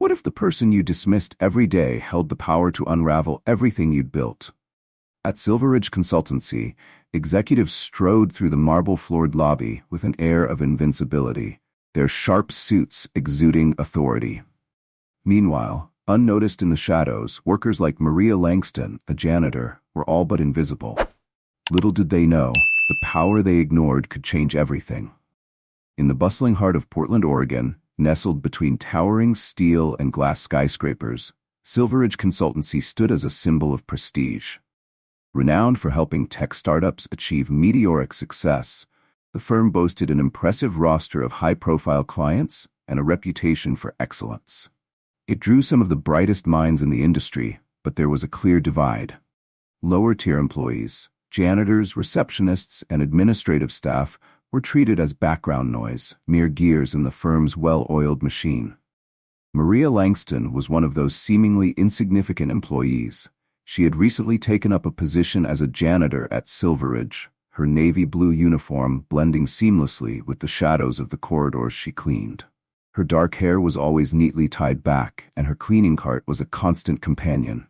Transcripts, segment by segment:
What if the person you dismissed every day held the power to unravel everything you'd built? At Silveridge Consultancy, executives strode through the marble-floored lobby with an air of invincibility, their sharp suits exuding authority. Meanwhile, unnoticed in the shadows, workers like Maria Langston, a janitor, were all but invisible. Little did they know, the power they ignored could change everything. In the bustling heart of Portland, Oregon, nestled between towering steel and glass skyscrapers, Silveridge Consultancy stood as a symbol of prestige. Renowned for helping tech startups achieve meteoric success, the firm boasted an impressive roster of high-profile clients and a reputation for excellence. It drew some of the brightest minds in the industry, but there was a clear divide. Lower-tier employees, janitors, receptionists, and administrative staff were treated as background noise, mere gears in the firm's well-oiled machine. Maria Langston was one of those seemingly insignificant employees. She had recently taken up a position as a janitor at Silveridge, her navy blue uniform blending seamlessly with the shadows of the corridors she cleaned. Her dark hair was always neatly tied back, and her cleaning cart was a constant companion.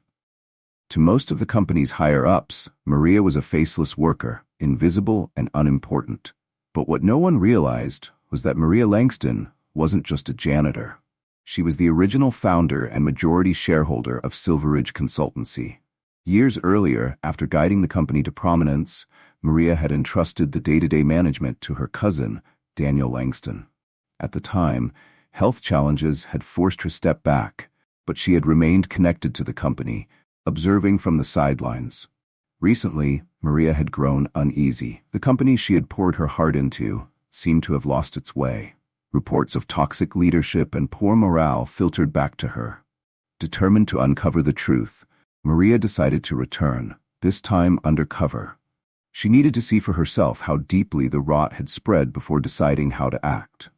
To most of the company's higher-ups, Maria was a faceless worker, invisible and unimportant. But what no one realized was that Maria Langston wasn't just a janitor. She was the original founder and majority shareholder of Silveridge Consultancy. Years earlier, after guiding the company to prominence, Maria had entrusted the day-to-day management to her cousin, Daniel Langston. At the time, health challenges had forced her step back, but she had remained connected to the company, observing from the sidelines. Recently, Maria had grown uneasy. The company she had poured her heart into seemed to have lost its way. Reports of toxic leadership and poor morale filtered back to her. Determined to uncover the truth, Maria decided to return, this time undercover. She needed to see for herself how deeply the rot had spread before deciding how to act.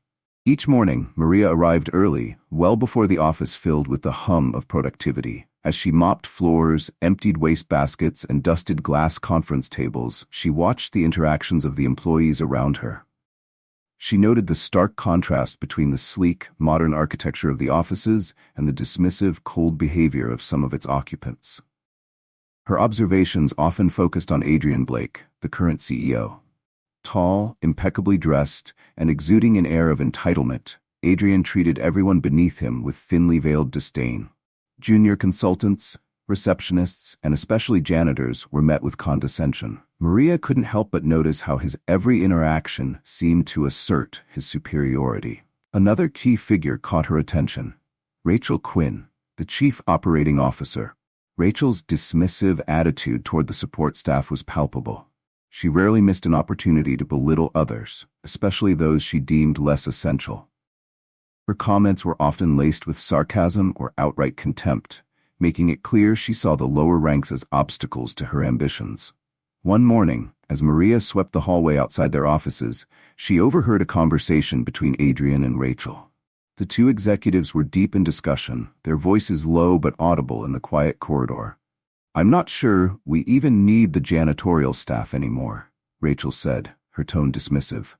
Each morning, Maria arrived early, well before the office filled with the hum of productivity. As she mopped floors, emptied wastebaskets, and dusted glass conference tables, she watched the interactions of the employees around her. She noted the stark contrast between the sleek, modern architecture of the offices and the dismissive, cold behavior of some of its occupants. Her observations often focused on Adrian Blake, the current CEO. Tall, impeccably dressed, and exuding an air of entitlement, Adrian treated everyone beneath him with thinly veiled disdain. Junior consultants, receptionists, and especially janitors were met with condescension. Maria couldn't help but notice how his every interaction seemed to assert his superiority. Another key figure caught her attention: Rachel Quinn, the chief operating officer. Rachel's dismissive attitude toward the support staff was palpable. She rarely missed an opportunity to belittle others, especially those she deemed less essential. Her comments were often laced with sarcasm or outright contempt, making it clear she saw the lower ranks as obstacles to her ambitions. One morning, as Maria swept the hallway outside their offices, she overheard a conversation between Adrian and Rachel. The two executives were deep in discussion, their voices low but audible in the quiet corridor. "I'm not sure we even need the janitorial staff anymore," Rachel said, her tone dismissive.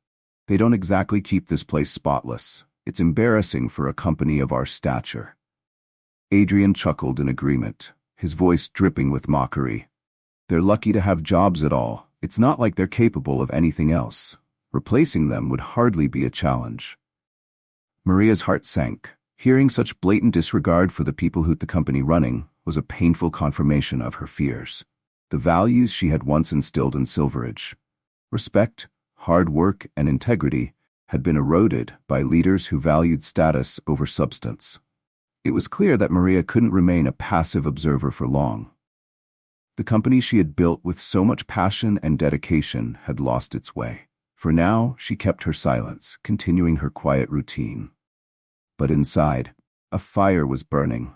"They don't exactly keep this place spotless. It's embarrassing for a company of our stature." Adrian chuckled in agreement, his voice dripping with mockery. "They're lucky to have jobs at all. It's not like they're capable of anything else. Replacing them would hardly be a challenge." Maria's heart sank. Hearing such blatant disregard for the people who'd the company running was a painful confirmation of her fears. The values she had once instilled in Silveridge, respect, hard work, and integrity, had been eroded by leaders who valued status over substance. It was clear that Maria couldn't remain a passive observer for long. The company she had built with so much passion and dedication had lost its way. For now, she kept her silence, continuing her quiet routine. But inside, a fire was burning.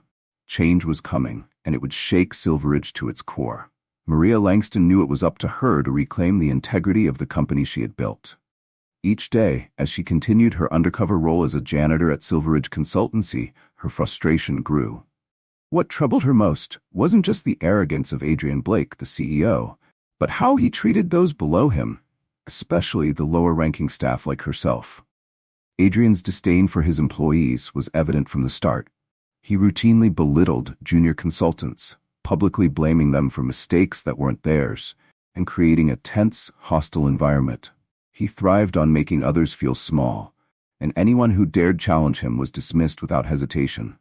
Change was coming, and it would shake Silveridge to its core. Maria Langston knew it was up to her to reclaim the integrity of the company she had built. Each day, as she continued her undercover role as a janitor at Silveridge Consultancy, her frustration grew. What troubled her most wasn't just the arrogance of Adrian Blake, the CEO, but how he treated those below him, especially the lower-ranking staff like herself. Adrian's disdain for his employees was evident from the start. He routinely belittled junior consultants, publicly blaming them for mistakes that weren't theirs, and creating a tense, hostile environment. He thrived on making others feel small, and anyone who dared challenge him was dismissed without hesitation.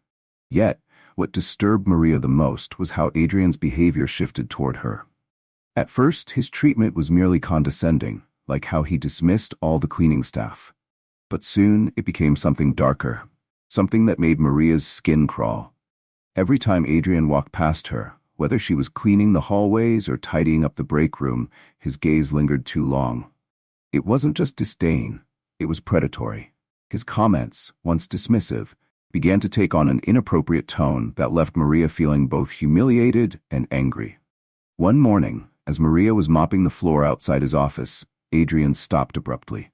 Yet, what disturbed Maria the most was how Adrian's behavior shifted toward her. At first, his treatment was merely condescending, like how he dismissed all the cleaning staff. But soon, it became something darker, something that made Maria's skin crawl. Every time Adrian walked past her, whether she was cleaning the hallways or tidying up the break room, his gaze lingered too long. It wasn't just disdain, it was predatory. His comments, once dismissive, began to take on an inappropriate tone that left Maria feeling both humiliated and angry. One morning, as Maria was mopping the floor outside his office, Adrian stopped abruptly.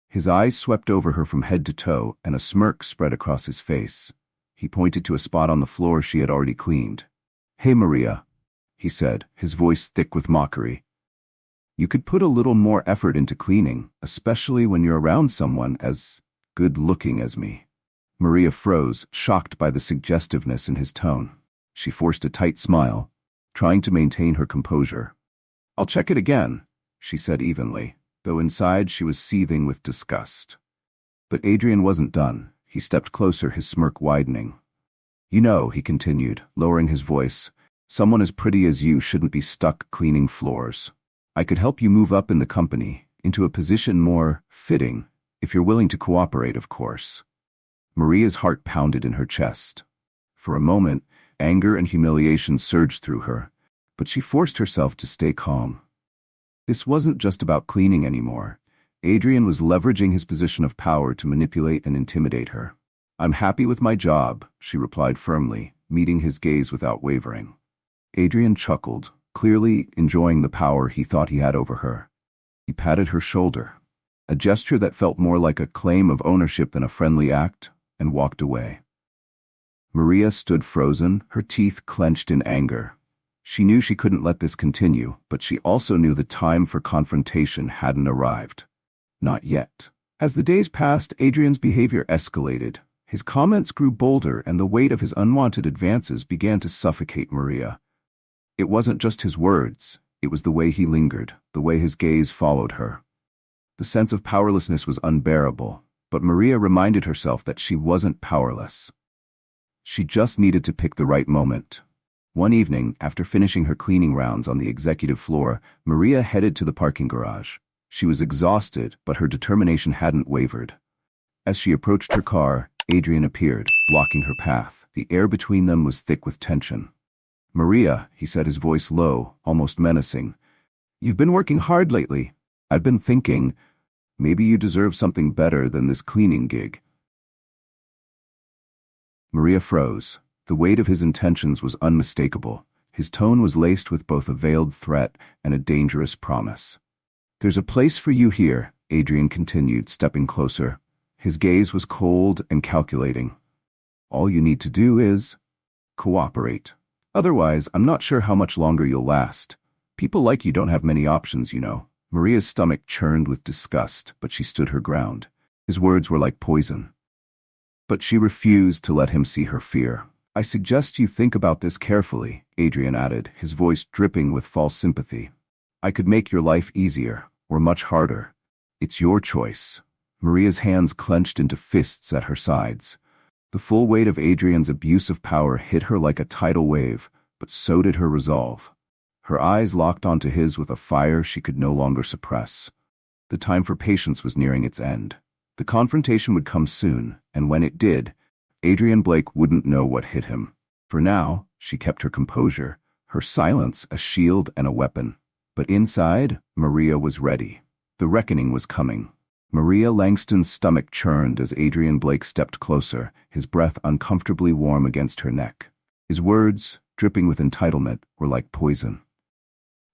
His eyes swept over her from head to toe, and a smirk spread across his face. He pointed to a spot on the floor she had already cleaned. "Hey, Maria," he said, his voice thick with mockery. "You could put a little more effort into cleaning, especially when you're around someone as good-looking as me." Maria froze, shocked by the suggestiveness in his tone. She forced a tight smile, trying to maintain her composure. "I'll check it again," she said evenly, though inside she was seething with disgust. But Adrian wasn't done. He stepped closer, his smirk widening. "You know," he continued, lowering his voice, "someone as pretty as you shouldn't be stuck cleaning floors. I could help you move up in the company, into a position more fitting, if you're willing to cooperate, of course." Maria's heart pounded in her chest. For a moment, anger and humiliation surged through her, but she forced herself to stay calm. This wasn't just about cleaning anymore. Adrian was leveraging his position of power to manipulate and intimidate her. "I'm happy with my job," she replied firmly, meeting his gaze without wavering. Adrian chuckled, clearly enjoying the power he thought he had over her. He patted her shoulder, a gesture that felt more like a claim of ownership than a friendly act, and walked away. Maria stood frozen, her teeth clenched in anger. She knew she couldn't let this continue, but she also knew the time for confrontation hadn't arrived. Not yet. As the days passed, Adrian's behavior escalated. His comments grew bolder, and the weight of his unwanted advances began to suffocate Maria. It wasn't just his words, it was the way he lingered, the way his gaze followed her. The sense of powerlessness was unbearable, but Maria reminded herself that she wasn't powerless. She just needed to pick the right moment. One evening, after finishing her cleaning rounds on the executive floor, Maria headed to the parking garage. She was exhausted, but her determination hadn't wavered. As she approached her car, Adrian appeared, blocking her path. The air between them was thick with tension. "Maria," he said, his voice low, almost menacing, "you've been working hard lately. I've been thinking, maybe you deserve something better than this cleaning gig." Maria froze. The weight of his intentions was unmistakable. His tone was laced with both a veiled threat and a dangerous promise. "There's a place for you here," Adrian continued, stepping closer. His gaze was cold and calculating. "All you need to do is cooperate. Otherwise, I'm not sure how much longer you'll last. People like you don't have many options, you know." Maria's stomach churned with disgust, but she stood her ground. His words were like poison. But she refused to let him see her fear. "I suggest you think about this carefully," Adrian added, his voice dripping with false sympathy. "I could make your life easier, or much harder. It's your choice." Maria's hands clenched into fists at her sides. The full weight of Adrian's abuse of power hit her like a tidal wave, but so did her resolve. Her eyes locked onto his with a fire she could no longer suppress. The time for patience was nearing its end. The confrontation would come soon, and when it did, Adrian Blake wouldn't know what hit him. For now, she kept her composure, her silence a shield and a weapon. But inside, Maria was ready. The reckoning was coming. Maria Langston's stomach churned as Adrian Blake stepped closer, his breath uncomfortably warm against her neck. His words, dripping with entitlement, were like poison.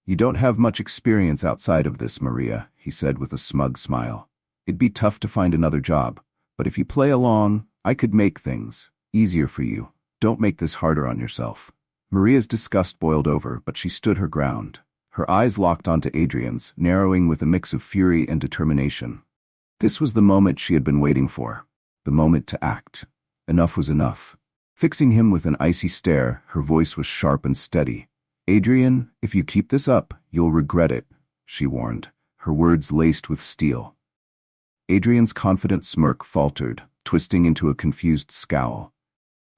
"You don't have much experience outside of this, Maria," he said with a smug smile. "It'd be tough to find another job, but if you play along, I could make things easier for you. Don't make this harder on yourself." Maria's disgust boiled over, but she stood her ground. Her eyes locked onto Adrian's, narrowing with a mix of fury and determination. This was the moment she had been waiting for. The moment to act. Enough was enough. Fixing him with an icy stare, her voice was sharp and steady. "Adrian, if you keep this up, you'll regret it," she warned, her words laced with steel. Adrian's confident smirk faltered, twisting into a confused scowl.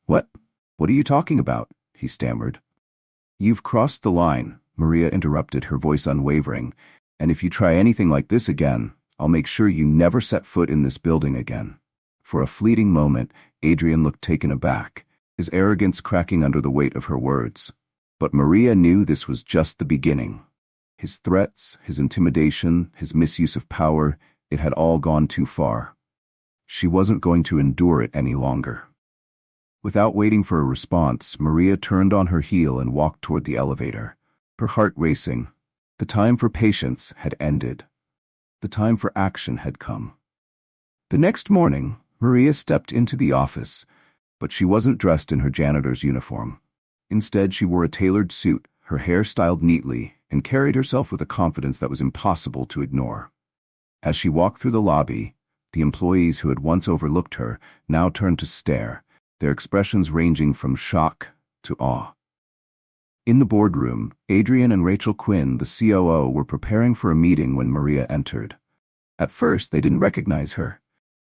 What are you talking about?" he stammered. "You've crossed the line," Maria interrupted, her voice unwavering, "and if you try anything like this again, I'll make sure you never set foot in this building again." For a fleeting moment, Adrian looked taken aback, his arrogance cracking under the weight of her words. But Maria knew this was just the beginning. His threats, his intimidation, his misuse of power, it had all gone too far. She wasn't going to endure it any longer. Without waiting for a response, Maria turned on her heel and walked toward the elevator, her heart racing. The time for patience had ended. The time for action had come. The next morning, Maria stepped into the office, but she wasn't dressed in her janitor's uniform. Instead, she wore a tailored suit, her hair styled neatly, and carried herself with a confidence that was impossible to ignore. As she walked through the lobby, the employees who had once overlooked her now turned to stare, their expressions ranging from shock to awe. In the boardroom, Adrian and Rachel Quinn, the COO, were preparing for a meeting when Maria entered. At first, they didn't recognize her,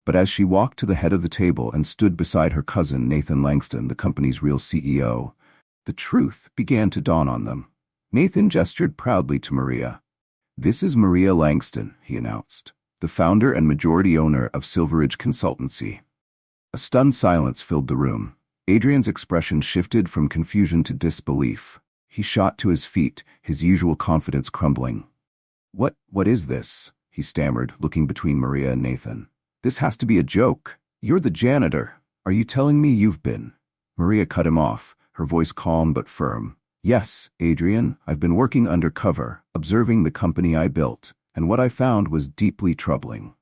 but as she walked to the head of the table and stood beside her cousin Nathan Langston, the company's real CEO, the truth began to dawn on them. Nathan gestured proudly to Maria. "This is Maria Langston," he announced, "the founder and majority owner of Silveridge Consultancy." A stunned silence filled the room. Adrian's expression shifted from confusion to disbelief. He shot to his feet, his usual confidence crumbling. What is this?" he stammered, looking between Maria and Nathan. "This has to be a joke. You're the janitor. Are you telling me you've been?" Maria cut him off, her voice calm but firm. "Yes, Adrian, I've been working undercover, observing the company I built, and what I found was deeply troubling."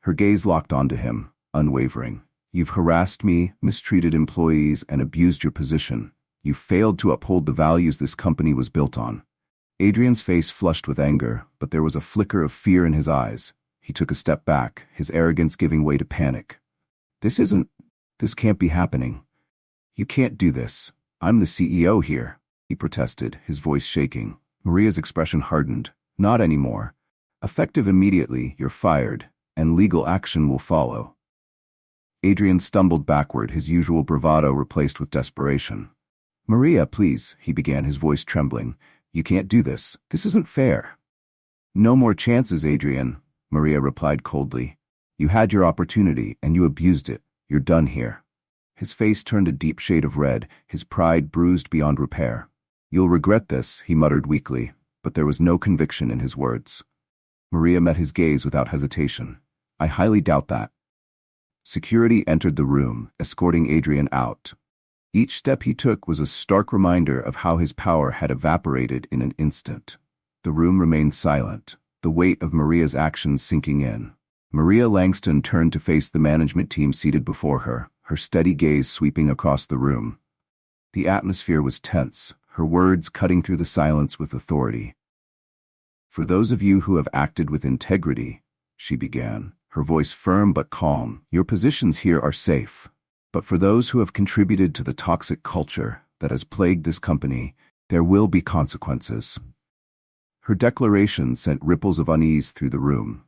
Her gaze locked onto him, unwavering. "You've harassed me, mistreated employees, and abused your position. You failed to uphold the values this company was built on." Adrian's face flushed with anger, but there was a flicker of fear in his eyes. He took a step back, his arrogance giving way to panic. This can't be happening. You can't do this. I'm the CEO here," he protested, his voice shaking. Maria's expression hardened. "Not anymore. Effective immediately, you're fired, and legal action will follow." Adrian stumbled backward, his usual bravado replaced with desperation. "Maria, please," he began, his voice trembling. "You can't do this. This isn't fair." "No more chances, Adrian," Maria replied coldly. "You had your opportunity, and you abused it. You're done here." His face turned a deep shade of red, his pride bruised beyond repair. "You'll regret this," he muttered weakly, but there was no conviction in his words. Maria met his gaze without hesitation. "I highly doubt that." Security entered the room, escorting Adrian out. Each step he took was a stark reminder of how his power had evaporated in an instant. The room remained silent, the weight of Maria's actions sinking in. Maria Langston turned to face the management team seated before her, her steady gaze sweeping across the room. The atmosphere was tense, her words cutting through the silence with authority. "For those of you who have acted with integrity," she began, her voice firm but calm, "your positions here are safe. But for those who have contributed to the toxic culture that has plagued this company, there will be consequences." Her declaration sent ripples of unease through the room.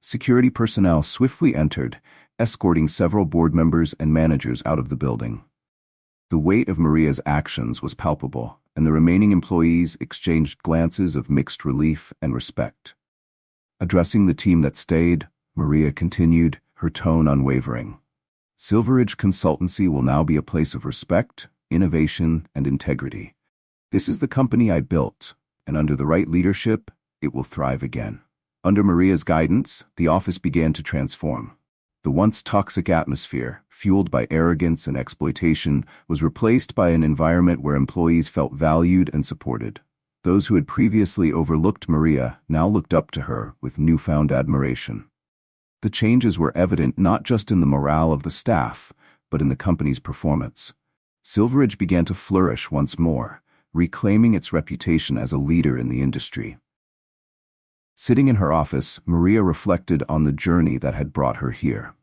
Security personnel swiftly entered, escorting several board members and managers out of the building. The weight of Maria's actions was palpable, and the remaining employees exchanged glances of mixed relief and respect. Addressing the team that stayed, Maria continued, her tone unwavering. "Silveridge Consultancy will now be a place of respect, innovation, and integrity. This is the company I built, and under the right leadership, it will thrive again." Under Maria's guidance, the office began to transform. The once toxic atmosphere, fueled by arrogance and exploitation, was replaced by an environment where employees felt valued and supported. Those who had previously overlooked Maria now looked up to her with newfound admiration. The changes were evident not just in the morale of the staff, but in the company's performance. Silveridge began to flourish once more, reclaiming its reputation as a leader in the industry. Sitting in her office, Maria reflected on the journey that had brought her here.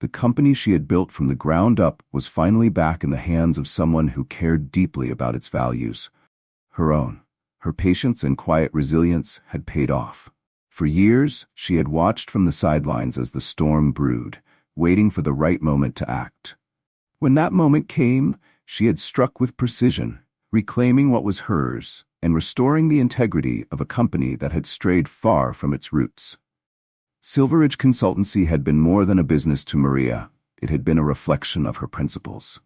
The company she had built from the ground up was finally back in the hands of someone who cared deeply about its values. Her own. Her patience and quiet resilience had paid off. For years, she had watched from the sidelines as the storm brewed, waiting for the right moment to act. When that moment came, she had struck with precision, reclaiming what was hers and restoring the integrity of a company that had strayed far from its roots. Silveridge Consultancy had been more than a business to Maria. It had been a reflection of her principles.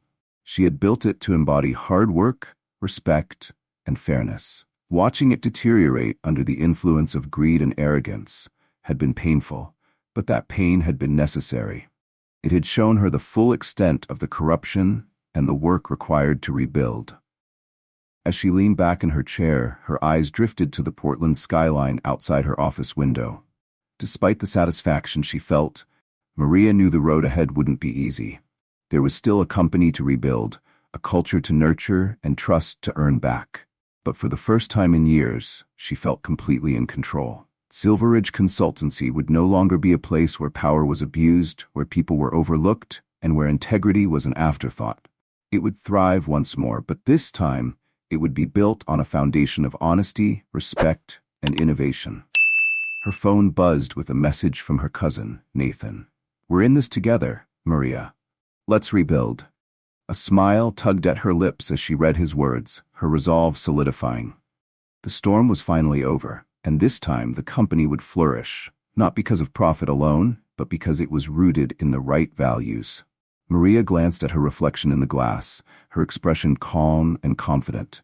She had built it to embody hard work, respect, and fairness. Watching it deteriorate under the influence of greed and arrogance had been painful, but that pain had been necessary. It had shown her the full extent of the corruption and the work required to rebuild. As she leaned back in her chair, her eyes drifted to the Portland skyline outside her office window. Despite the satisfaction she felt, Maria knew the road ahead wouldn't be easy. There was still a company to rebuild, a culture to nurture, and trust to earn back. But for the first time in years, she felt completely in control. Silveridge Consultancy would no longer be a place where power was abused, where people were overlooked, and where integrity was an afterthought. It would thrive once more, but this time, it would be built on a foundation of honesty, respect, and innovation. Her phone buzzed with a message from her cousin, Nathan. "We're in this together, Maria. Let's rebuild." A smile tugged at her lips as she read his words, her resolve solidifying. The storm was finally over, and this time the company would flourish, not because of profit alone, but because it was rooted in the right values. Maria glanced at her reflection in the glass, her expression calm and confident.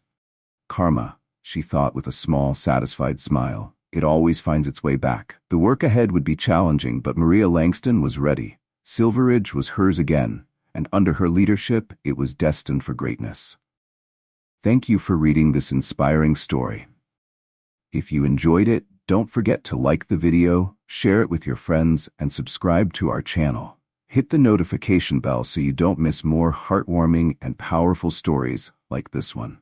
Karma, she thought with a small, satisfied smile. It always finds its way back. The work ahead would be challenging, but Maria Langston was ready. Silveridge was hers again, and under her leadership, it was destined for greatness. Thank you for reading this inspiring story. If you enjoyed it, don't forget to like the video, share it with your friends, and subscribe to our channel. Hit the notification bell so you don't miss more heartwarming and powerful stories like this one.